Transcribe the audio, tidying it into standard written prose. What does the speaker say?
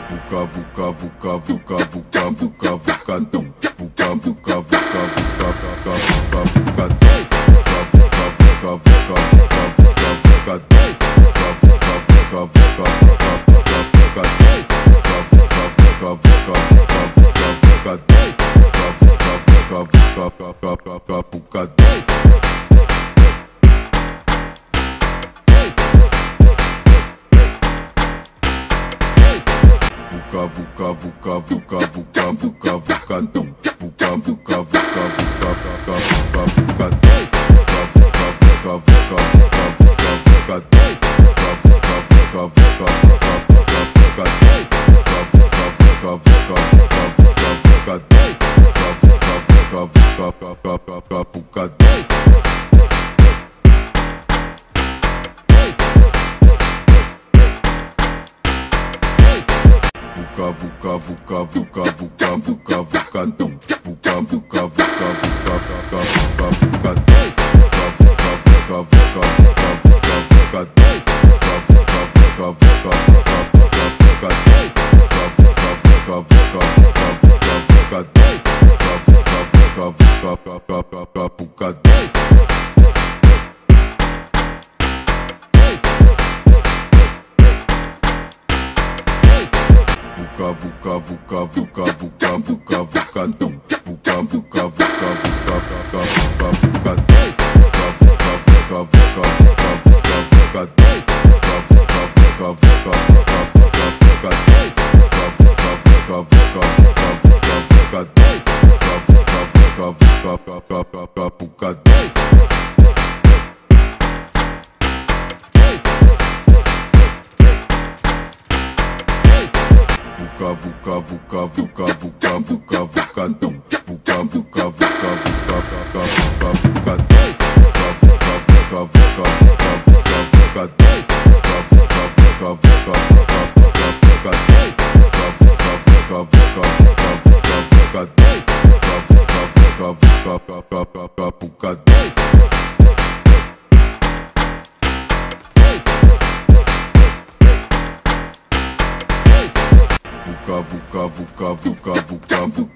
vuca, vuca, vuca, vuca, vuca, vuca, vucadão, vuca, vuca, vuca, vuca, vuca, vuca, vucadão, vuca, vuca, vuca, vuca, vuca, vucadão, vuca, vuca, vuca, vuca, vuca, vuca, vucadão, vuca, vuca, vuca, vuca, vuca, vuca, vucadão, vuca, vuca, vuca, vuca, vuca, vucadão. Vuca, vuca, vuca, vuca, vuca, vuca, vucadão, vuca, vuca, vuca, vuca, vuca, vuca, vucadão, vuca, vuca, vuca, vuca, vuca, vuca, vucadão, vuca, vuca, vuca, vuca, vuca, vuca, vucadão, vuca, vuca, vuca, vuca, vuca, vuca, vucadão, vuca, vuca, vuca, vuca, vuca, vucadão. Vuca, vuca, vuca, vuca, vuca, vuca, vucadão, vuca, vuca, vuca, vuca, vuca, vuca, vucadão, vuca, vuca, vuca, vuca, vuca, vuca, vucadão, vuca, vuca, vuca, vuca, vuca, vuca, vucadão, vuca, vuca, vuca, vuca, vuca, vuca, vucadão, vuca, vuca, vuca, vuca, vuca, vucadão. Vuca, vuca, vuca, vuca, vuca, vuca, vucadão, vuca, vuca, vuca, vuca, vuca, vuca, vucadão, vuca, vuca, vuca, vuca, vuca, vuca, vucadão, vuca, vuca, vuca, vuca, vuca, vuca, vucadão, vuca, vuca, vuca, vuca, vuca, vuca, vucadão, vuca, vuca, vuca, vuca, vuca, vucadão. Vuca, vuca, vuca, vuca, vuca, vuca, vucadão, vuca, vuca, vuca, vuca, vuca, vuca, vucadão, vuca, vuca, vuca, vuca, vuca, vuca, vucadão, vuca, vuca, vuca, vuca, vuca, vuca, vucadão, vuca, vuca, vuca, vuca, vuca, vuca, vucadão, vuca, vuca, vuca, vuca, vuca, vucadão. Vuca, vuca, vuca, vuca, vuca, vuca.